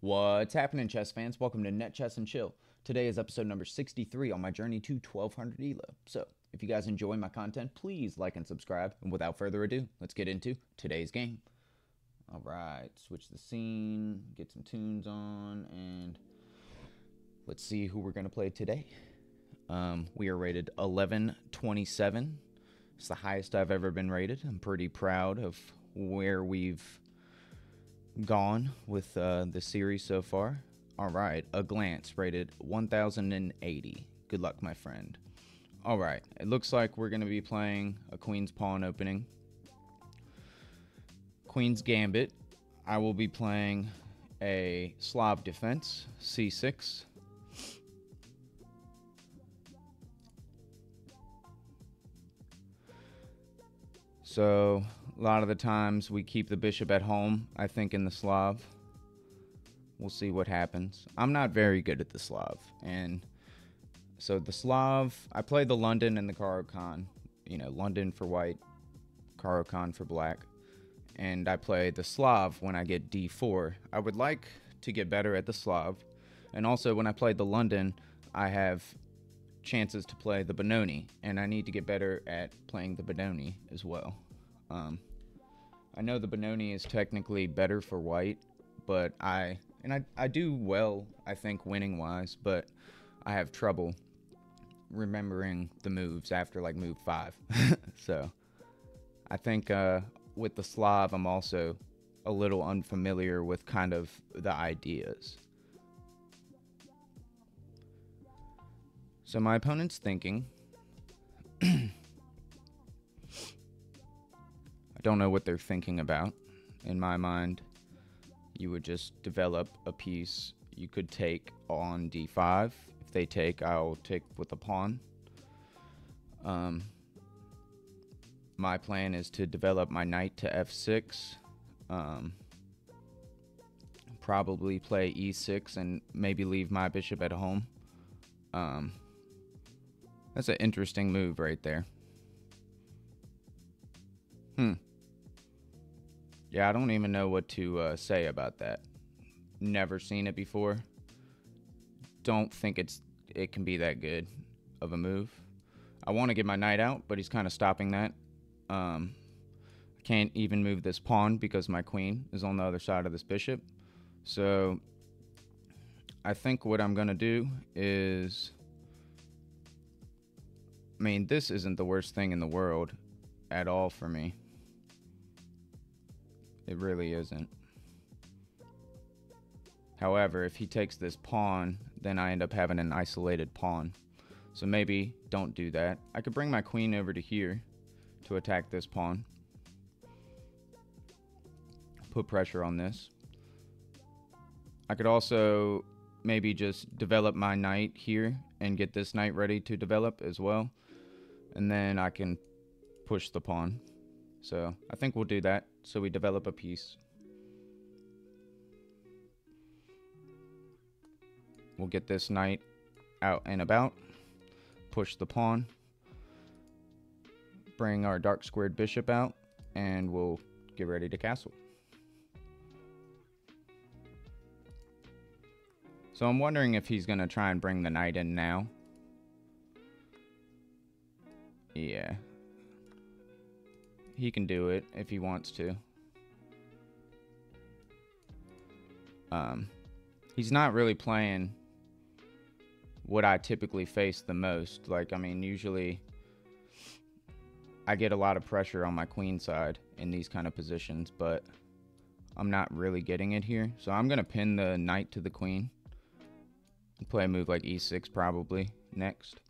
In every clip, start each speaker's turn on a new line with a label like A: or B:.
A: What's happening, chess fans? Welcome to Net Chess and Chill. Today is episode number 63 on my journey to 1200 ELO. So, if you guys enjoy my content, please like and subscribe. And without further ado, let's get into today's game. Alright, switch the scene, get some tunes on, and let's see who we're going to play today. We are rated 1127. It's the highest I've ever been rated. I'm pretty proud of where we've gone with the series so far. Alright, a glance rated 1080. Good luck, my friend. Alright, it looks like we're going to be playing a Queen's Pawn opening. Queen's Gambit. I will be playing a Slav defense, c6. So, a lot of the times we keep the bishop at home, I think, in the Slav. We'll see what happens. I'm not very good at the Slav. And so the Slav, I play the London and the Caro-Kann. You know, London for white, Caro-Kann for black. And I play the Slav when I get d4. I would like to get better at the Slav. And also when I play the London, I have chances to play the Benoni. And I need to get better at playing the Benoni as well. I know the Benoni is technically better for white, but I do well, I think, winning wise, but I have trouble remembering the moves after like move 5. So I think with the Slav, I'm also a little unfamiliar with kind of the ideas. So my opponent's thinking, I don't know what they're thinking about. In my mind, you would just develop a piece. You could take on d5. If they take, I'll take with a pawn. My plan is to develop my knight to f6. Probably play e6 and maybe leave my bishop at home. That's an interesting move right there. Yeah, I don't even know what to say about that. Never seen it before. Don't think it can be that good of a move. I want to get my knight out, but he's kind of stopping that. I can't even move this pawn because my queen is on the other side of this bishop. So I think what I'm going to do is, I mean, this isn't the worst thing in the world at all for me. It really isn't. However, if he takes this pawn, then I end up having an isolated pawn. So maybe don't do that. I could bring my queen over to here to attack this pawn. Put pressure on this. I could also maybe just develop my knight here and get this knight ready to develop as well. And then I can push the pawn. So I think we'll do that. So we develop a piece. We'll get this knight out and about. Push the pawn. Bring our dark squared bishop out. And we'll get ready to castle. So I'm wondering if he's going to try and bring the knight in now. Yeah. He can do it if he wants to. He's not really playing what I typically face the most. Like, I mean, usually I get a lot of pressure on my queen side in these kind of positions, but I'm not really getting it here. So I'm going to pin the knight to the queen. Play a move like e6 probably next.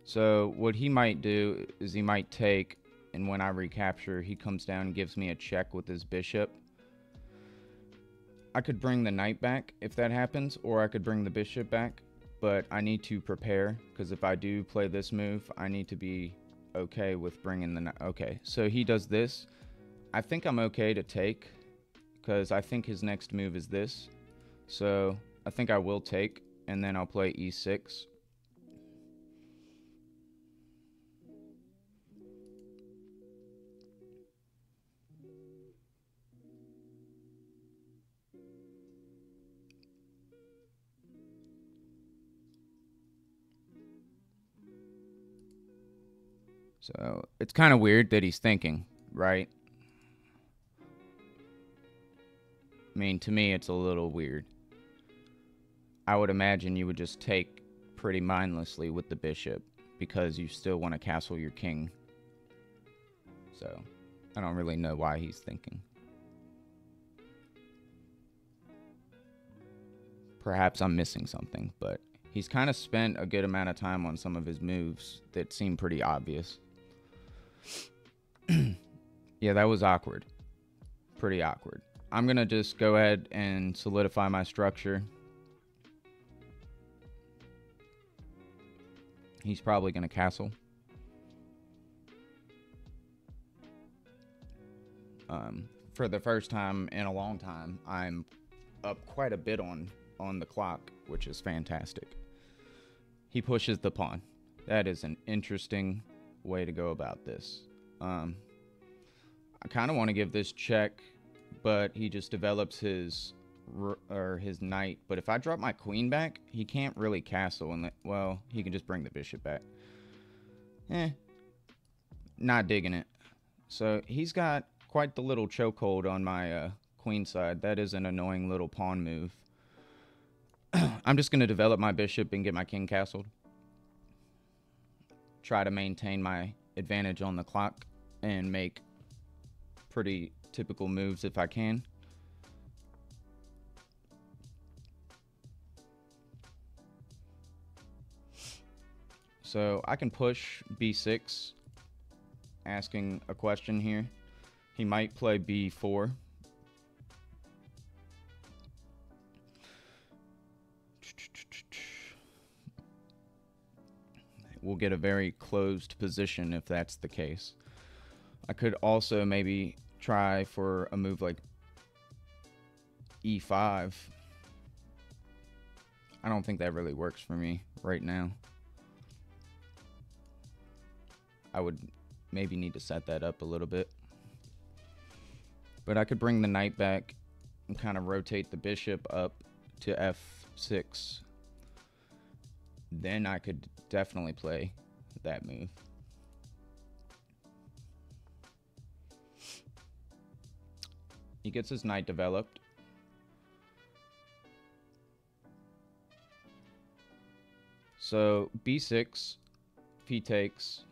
A: So what he might do is he might take, and when I recapture, he comes down and gives me a check with his bishop. I could bring the knight back if that happens, or I could bring the bishop back, but I need to prepare, because if I do play this move, I need to be okay with bringing the knight. Okay, so he does this. I think I'm okay to take, because I think his next move is this. So I think I will take, and then I'll play e6. So it's kind of weird that he's thinking, right? I mean, to me, it's a little weird. I would imagine you would just take pretty mindlessly with the bishop because you still want to castle your king. So I don't really know why he's thinking. Perhaps I'm missing something, but he's kind of spent a good amount of time on some of his moves that seem pretty obvious. Yeah, that was awkward. Pretty awkward. I'm going to just go ahead and solidify my structure. He's probably going to castle. For the first time in a long time, I'm up quite a bit on the clock, which is fantastic. He pushes the pawn. That is an interesting way to go about this. I kind of want to give this check, but he just develops his knight. But if I drop my queen back, he can't really castle. And well, he can just bring the bishop back. Not digging it. So he's got quite the little chokehold on my queen side. That is an annoying little pawn move. I'm just going to develop my bishop and get my king castled. Try to maintain my advantage on the clock and make pretty typical moves if I can. So I can push b6, asking a question here. He might play b4. We'll get a very closed position if that's the case. I could also maybe try for a move like e5. I don't think that really works for me right now. I would maybe need to set that up a little bit. But I could bring the knight back and kind of rotate the bishop up to f6. Then I could definitely play that move. He gets his knight developed. So b6, if he takes,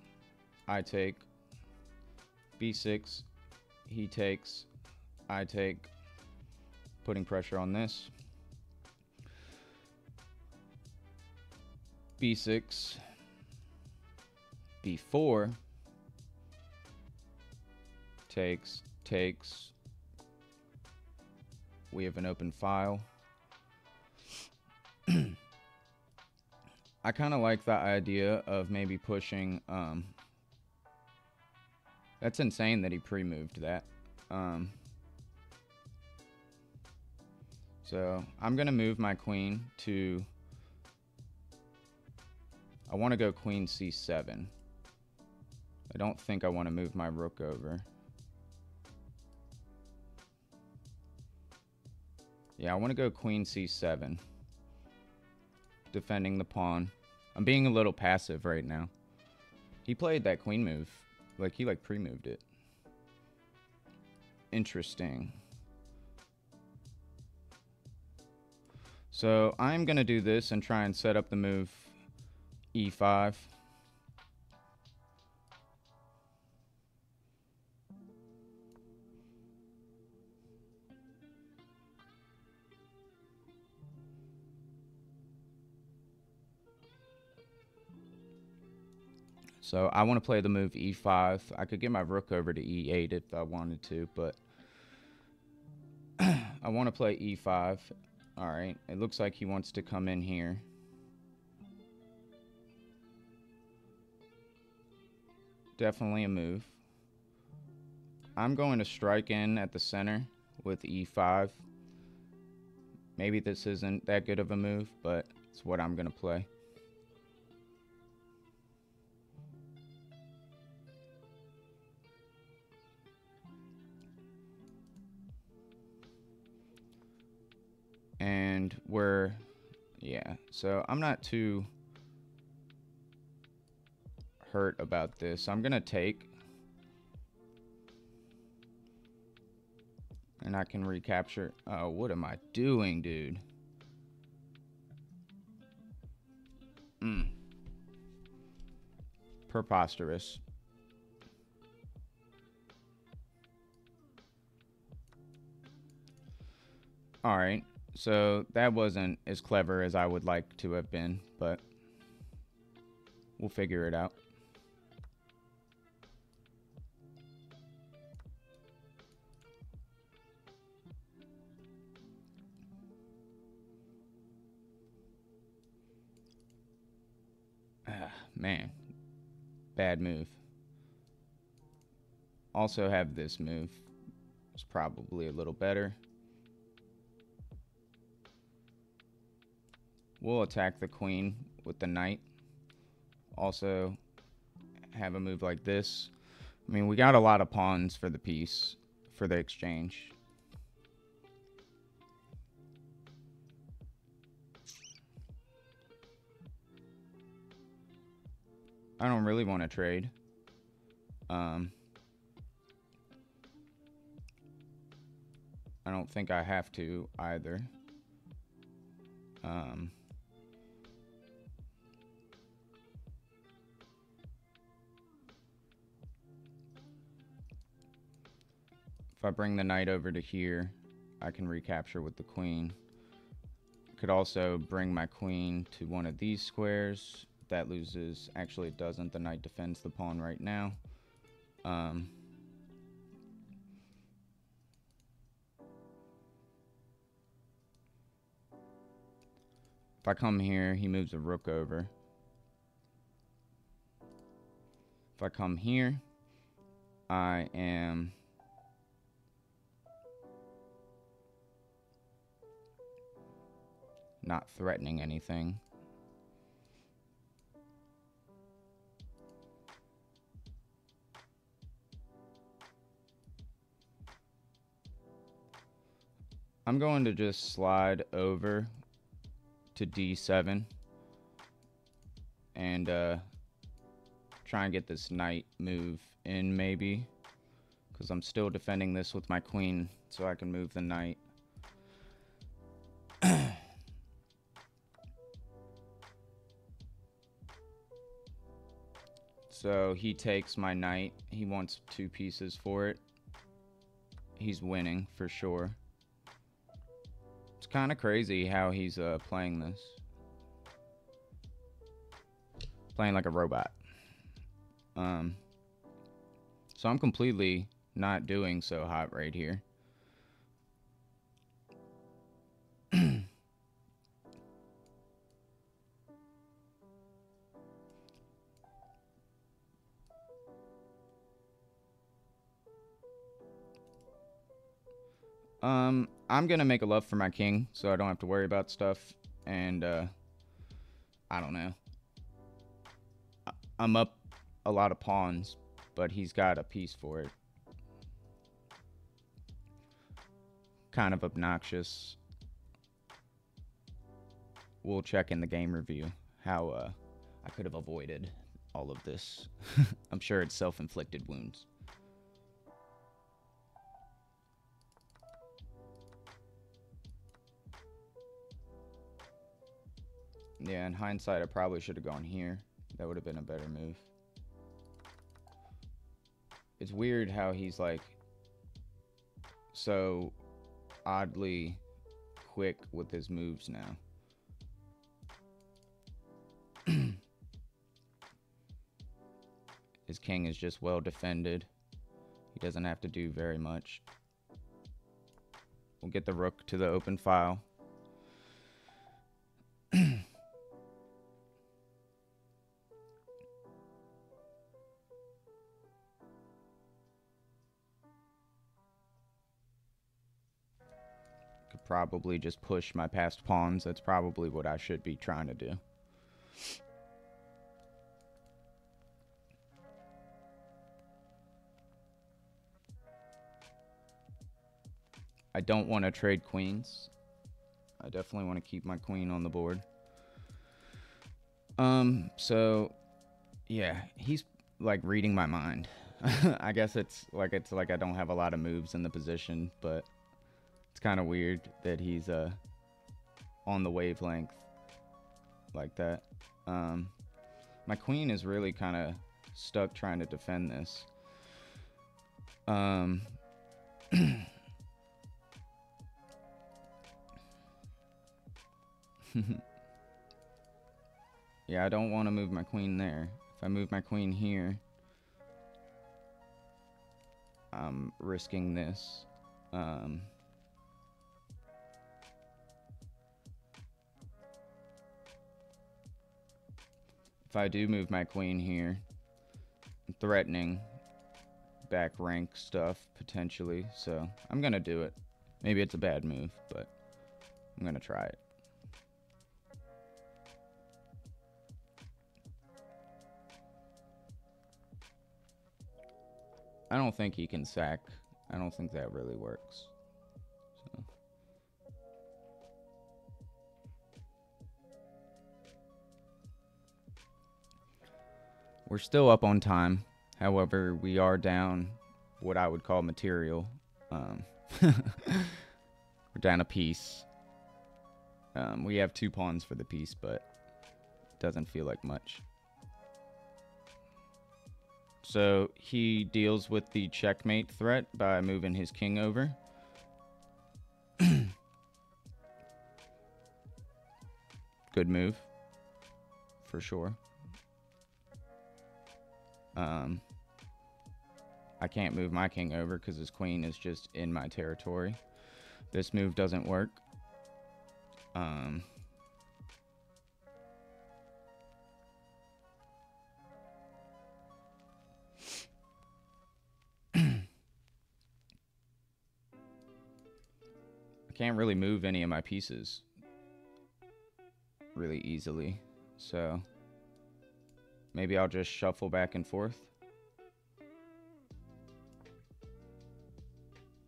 A: I take. b6, he takes, I take. Putting pressure on this. b6, b4, takes, takes. We have an open file. I kind of like the idea of maybe pushing. That's insane that he pre-moved that. So I'm going to move my queen to... I want to go queen c7. I don't think I want to move my rook over. Yeah, I want to go queen c7. Defending the pawn. I'm being a little passive right now. He played that queen move. He pre-moved it. Interesting. So I'm going to do this and try and set up the move e5. So I want to play the move e5. I could get my rook over to e8 if I wanted to, but I want to play e5. All right, it looks like he wants to come in here. Definitely a move. I'm going to strike in at the center with e5. Maybe this isn't that good of a move, but it's what I'm going to play. And yeah, so I'm not too hurt about this. I'm going to take. And I can recapture. Oh, what am I doing, dude? Preposterous. Alright, so that wasn't as clever as I would like to have been, but we'll figure it out. Man, bad move. Also have this move. It's probably a little better. We'll attack the queen with the knight. Also have a move like this. I mean, we got a lot of pawns for the piece, for the exchange. I don't really want to trade. I don't think I have to either. If I bring the knight over to here, I can recapture with the queen. Could also bring my queen to one of these squares. That loses. Actually, it doesn't. The knight defends the pawn right now. If I come here, he moves a rook over. If I come here, I am not threatening anything. I'm going to just slide over to d7 and try and get this knight move in maybe, because I'm still defending this with my queen, so I can move the knight. So he takes my knight. He wants 2 pieces for it. He's winning for sure. It's kind of crazy how he's playing this. Playing like a robot. So I'm completely not doing so hot right here. I'm gonna make a love for my king, so I don't have to worry about stuff. And I don't know. I'm up a lot of pawns, but he's got a piece for it. Kind of obnoxious. We'll check in the game review how I could have avoided all of this. I'm sure it's self-inflicted wounds. Yeah, in hindsight, I probably should have gone here. That would have been a better move. It's weird how he's like so oddly quick with his moves now. His king is just well defended. He doesn't have to do very much. We'll get the rook to the open file. Could probably just push my passed pawns. That's probably what I should be trying to do. I don't want to trade queens. I definitely want to keep my queen on the board. So yeah, he's like reading my mind. I guess it's like I don't have a lot of moves in the position, but it's kind of weird that he's on the wavelength like that. My queen is really kind of stuck trying to defend this. Yeah, I don't want to move my queen there. If I move my queen here, I'm risking this. If I do move my queen here, I'm threatening back rank stuff potentially, so I'm gonna do it. Maybe it's a bad move, but I'm gonna try it. I don't think he can sack. I don't think that really works. So. We're still up on time. However, we are down what I would call material. We're down a piece. We have 2 pawns for the piece, but it doesn't feel like much. So he deals with the checkmate threat by moving his king over. Good move, for sure. I can't move my king over because his queen is just in my territory. This move doesn't work. Can't really move any of my pieces really easily, so maybe I'll just shuffle back and forth.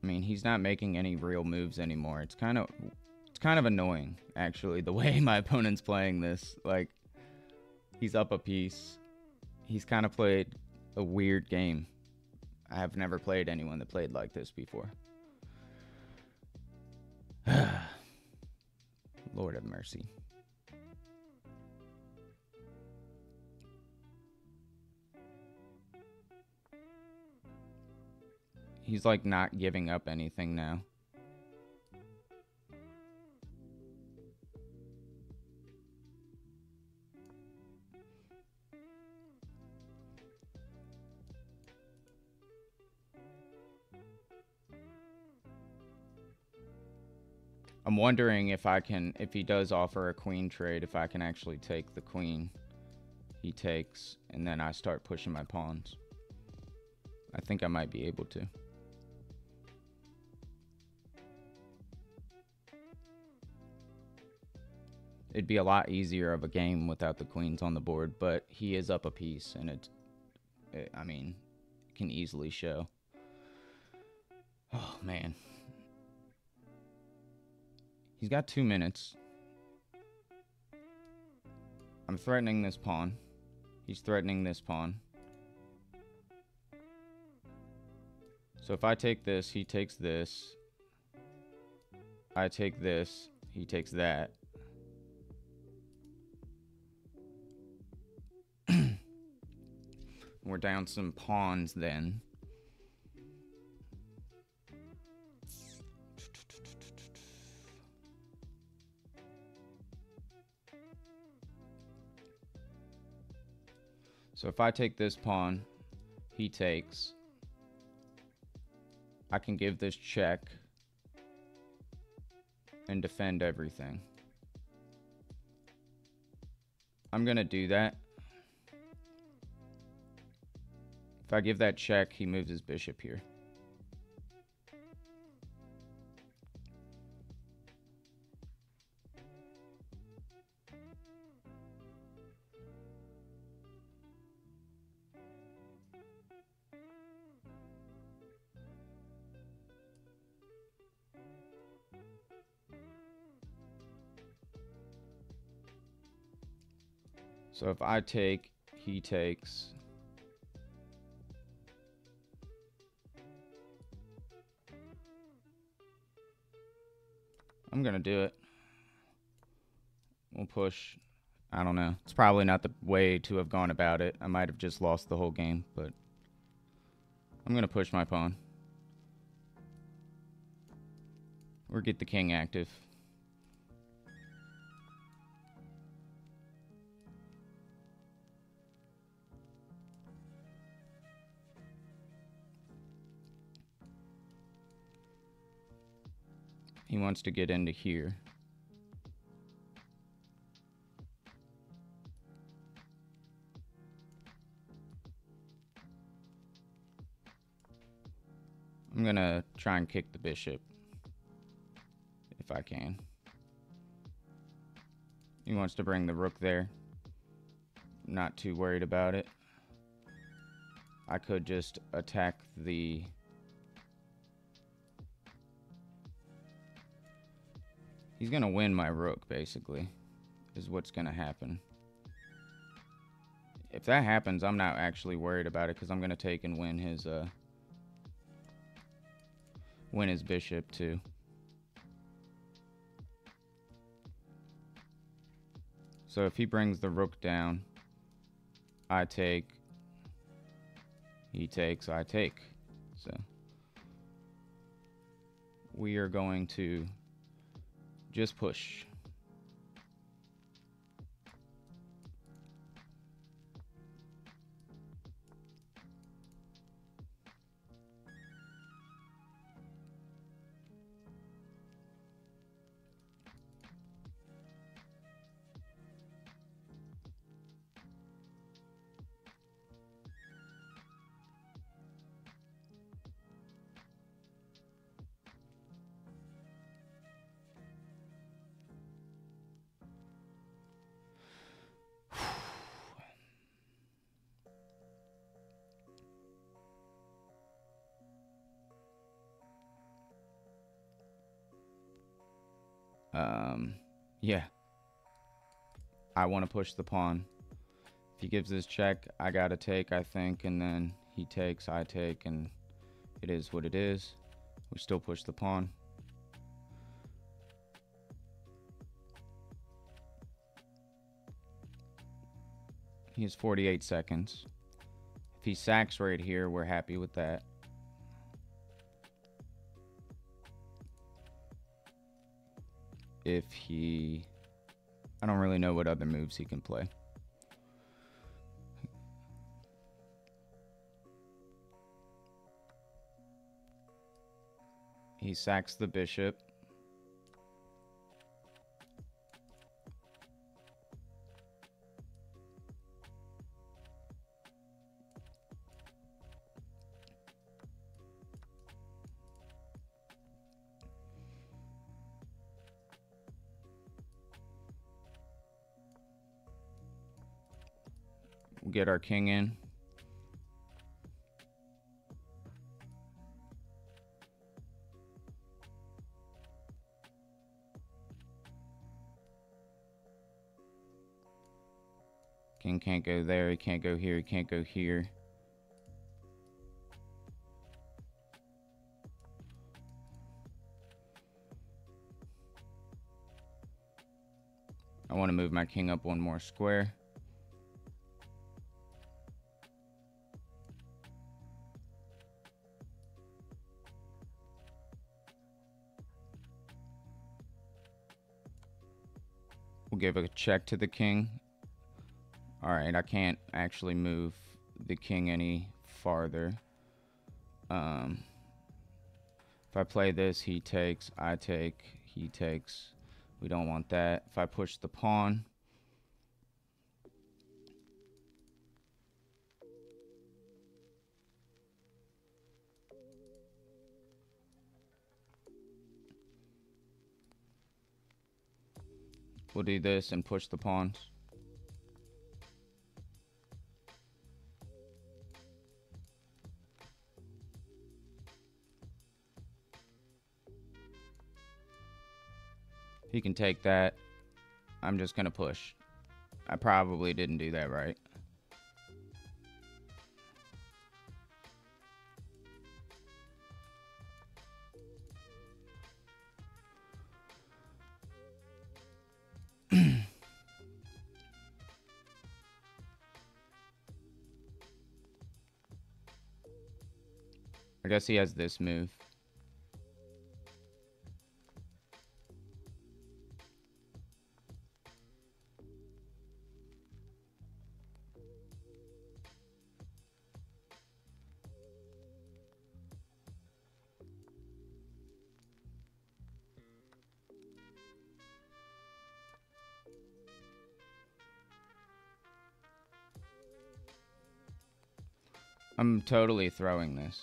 A: I mean, he's not making any real moves anymore. It's kind of annoying, actually, the way my opponent's playing this. Like, he's up a piece. He's kind of played a weird game. I have never played anyone that played like this before. Lord have mercy. He's like not giving up anything now. I'm wondering if he does offer a queen trade, if I can actually take the queen he takes, and then I start pushing my pawns. I think I might be able to. It'd be a lot easier of a game without the queens on the board, but he is up a piece, and I mean, it can easily show. Oh, man. He's got 2 minutes. I'm threatening this pawn. He's threatening this pawn. So if I take this, he takes this. I take this, he takes that. We're down some pawns then. So if I take this pawn, he takes. I can give this check and defend everything. I'm gonna do that. If I give that check, he moves his bishop here. So if I take, he takes. I'm gonna do it. We'll push. I don't know. It's probably not the way to have gone about it. I might have just lost the whole game, but I'm gonna push my pawn. Or get the king active. He wants to get into here. I'm gonna try and kick the bishop if I can. He wants to bring the rook there. Not too worried about it. I could just attack the... He's gonna win my rook, basically, is what's gonna happen. If that happens, I'm not actually worried about it, because I'm gonna take and win his bishop too. So if he brings the rook down, I take, he takes, I take. So we are going to just push. Yeah. I want to push the pawn. If he gives this check, I gotta take, I think, and then he takes, I take, and it is what it is. We still push the pawn. He has 48 seconds. If he sacks right here, we're happy with that. If he... I don't really know what other moves he can play. He sacks the bishop. We'll get our king in. King can't go there, he can't go here, he can't go here. I want to move my king up one more square. We'll give a check to the king. Alright, I can't actually move the king any farther. If I play this, he takes, I take, he takes. We don't want that. If I push the pawn, we'll do this and push the pawns. He can take that. I'm just going to push. I probably didn't do that right. I guess he has this move. I'm totally throwing this.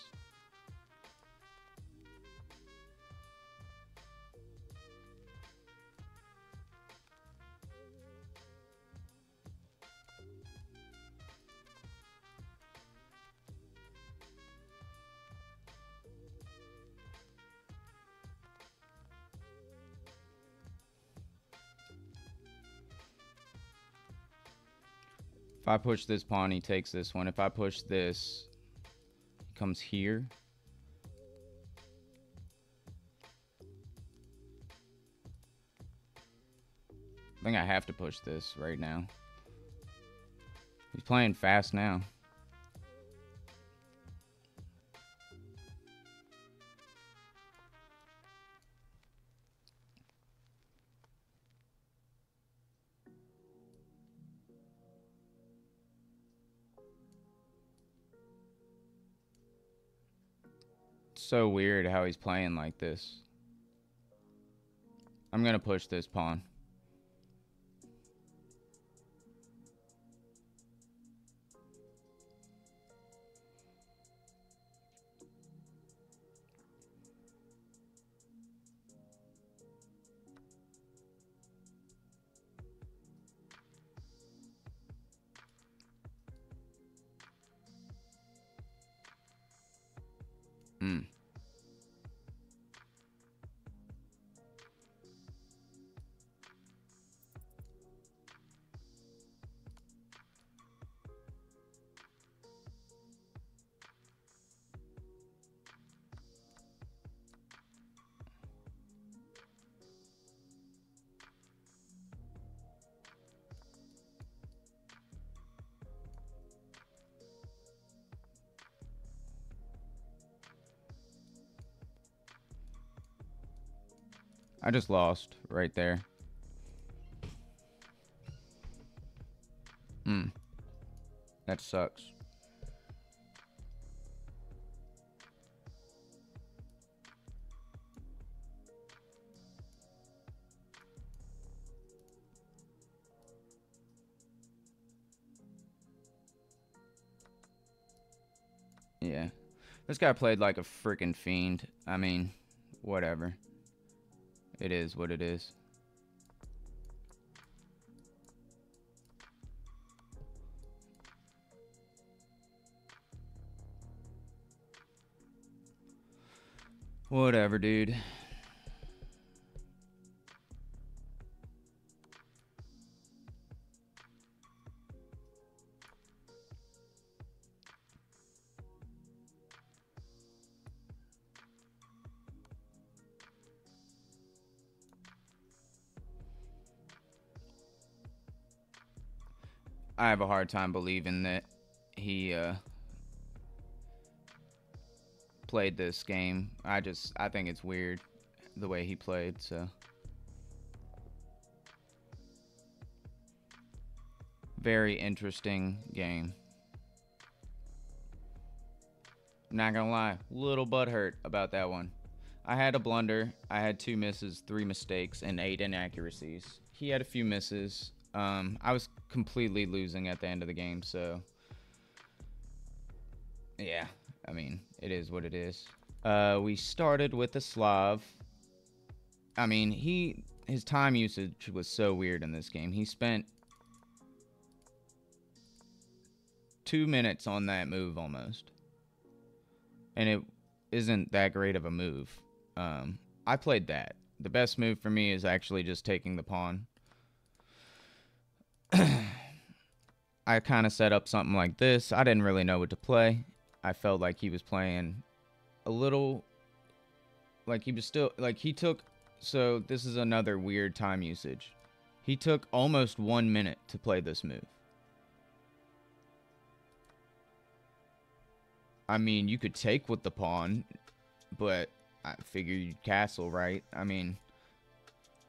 A: If I push this pawn, he takes this one. If I push this, he comes here. I think I have to push this right now. He's playing fast now. So weird how he's playing like this. I'm gonna push this pawn. I just lost right there. That sucks. Yeah. This guy played like a freaking fiend. I mean, whatever. It is what it is. Whatever, dude. I have a hard time believing that he played this game. I think it's weird the way he played, so. Very interesting game. Not gonna lie, little butthurt about that one. I had a blunder, I had 2 misses, 3 mistakes, and 8 inaccuracies. He had a few misses. I was completely losing at the end of the game, so yeah, I mean, it is what it is. We started with the Slav. I mean, his time usage was so weird in this game. He spent 2 minutes on that move almost, and it isn't that great of a move. I played that. The best move for me is actually just taking the pawn. I kind of set up something like this. I didn't really know what to play. I felt like he was playing a little, like he was still, like he took, so this is another weird time usage. He took almost 1 minute to play this move. I mean, you could take with the pawn, but I figure you'd castle, right? I mean,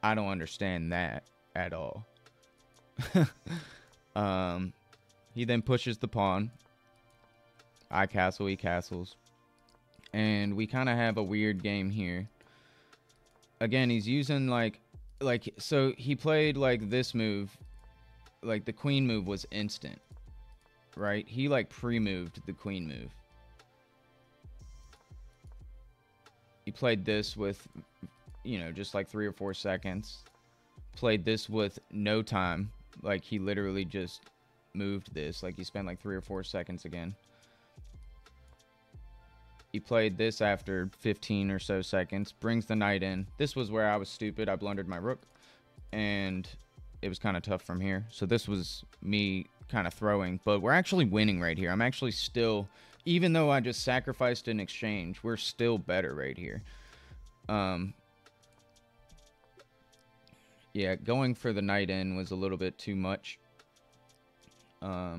A: I don't understand that at all. He then pushes the pawn. I castle, he castles. And we kind of have a weird game here. Again, he's using like, so he played like this move. Like the queen move was instant, right? He like pre-moved the queen move. He played this with, you know, just like 3 or 4 seconds. Played this with no time. Like he literally just moved this. Like he spent like 3 or 4 seconds again. He played this after 15 or so seconds. Brings the knight in. This was where I was stupid. I blundered my rook. And it was kind of tough from here. So this was me kind of throwing. But we're actually winning right here. I'm actually still... Even though I just sacrificed in exchange, we're still better right here. Yeah, going for the knight in was a little bit too much. I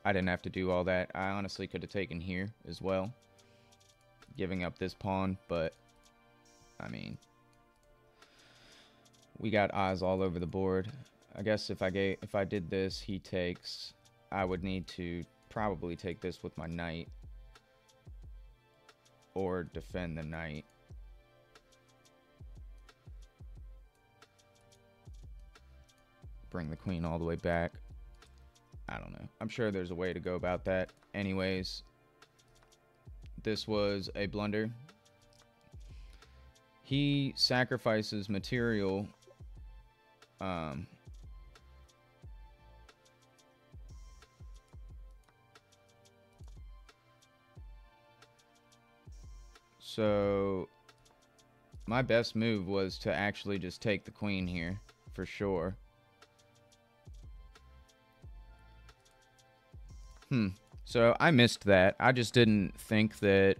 A: didn't have to do all that. I honestly could have taken here as well, giving up this pawn, but I mean, we got eyes all over the board. I guess if I did this, he takes. I would need to probably take this with my knight or defend the knight. Bring the queen all the way back. I don't know. I'm sure there's a way to go about that. Anyways, this was a blunder. He sacrifices material. So my best move was to actually just take the queen here for sure. So I missed that. I just didn't think that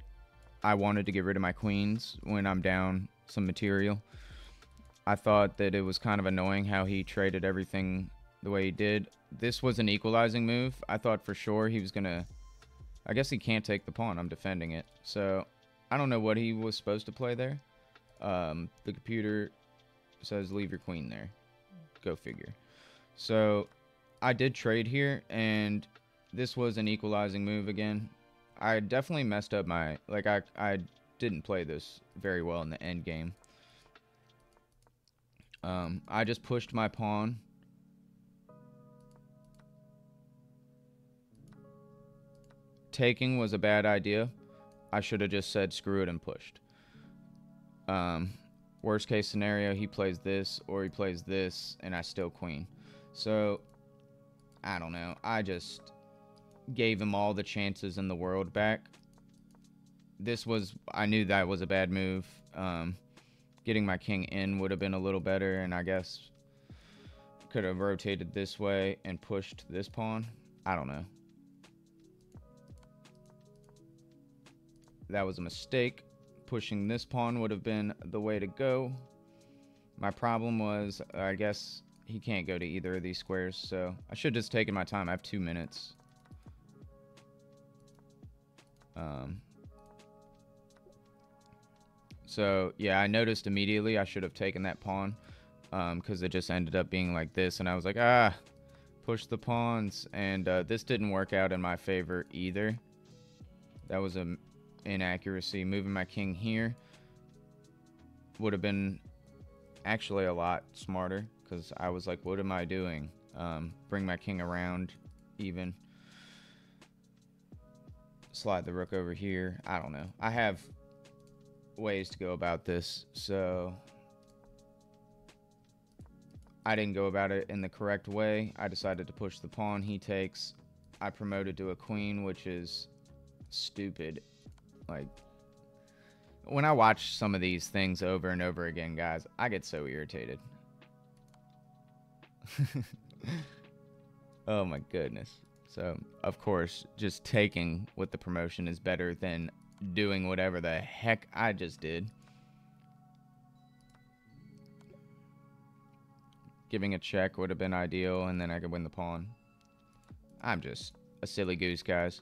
A: I wanted to get rid of my queens when I'm down some material. I thought that it was kind of annoying how he traded everything the way he did. This was an equalizing move. I thought for sure he was gonna... I guess he can't take the pawn. I'm defending it. So I don't know what he was supposed to play there. The computer says leave your queen there. Go figure. So I did trade here, and this was an equalizing move again. I definitely messed up my... Like, I didn't play this very well in the end game. I just pushed my pawn. Taking was a bad idea. I should have just said screw it and pushed. Worst case scenario, he plays this or he plays this, and I still queen. So, I don't know. I just gave him all the chances in the world back. This was... I knew that was a bad move. Getting my king in would have been a little better, and I guess could have rotated this way and pushed this pawn. I don't know. That was a mistake. Pushing this pawn would have been the way to go. My problem was, I guess he can't go to either of these squares, so I should have just taken my time. I have 2 minutes. So, yeah, I noticed immediately I should have taken that pawn, because it just ended up being like this, and I was like, push the pawns, and this didn't work out in my favor either. That was an inaccuracy. Moving my king here would have been actually a lot smarter, because I was like, what am I doing? Bring my king around even. Slide the rook over here. I don't know. I have ways to go about this, so I didn't go about it in the correct way. I decided to push the pawn. He takes. I promoted to a queen, which is stupid. Like, when I watch some of these things over and over again, guys, I get so irritated. Oh my goodness. So, of course, just taking with the promotion is better than doing whatever the heck I just did. Giving a check would have been ideal, and then I could win the pawn. I'm just a silly goose, guys.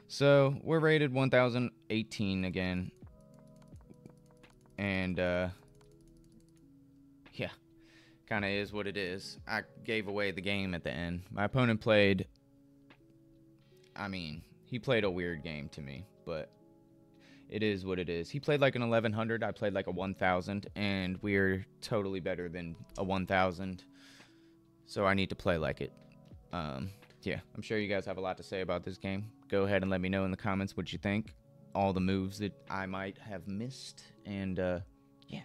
A: So, we're rated 1018 again. And, yeah. Kind of is what it is. I gave away the game at the end. My opponent played... I mean, he played a weird game to me, but it is what it is. He played like an 1100, I played like a 1000, and we're totally better than a 1000. So I need to play like it. Yeah, I'm sure you guys have a lot to say about this game. Go ahead and let me know in the comments what you think. All the moves that I might have missed. And, yeah.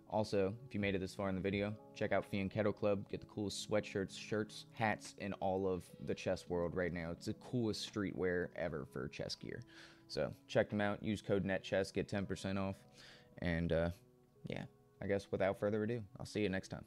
A: Also, if you made it this far in the video, check out Fee and Kettle Club. Get the coolest sweatshirts, shirts, hats in all of the chess world right now. It's the coolest streetwear ever for chess gear. So check them out. Use code NETCHESS. Get 10% off. And, yeah, I guess without further ado, I'll see you next time.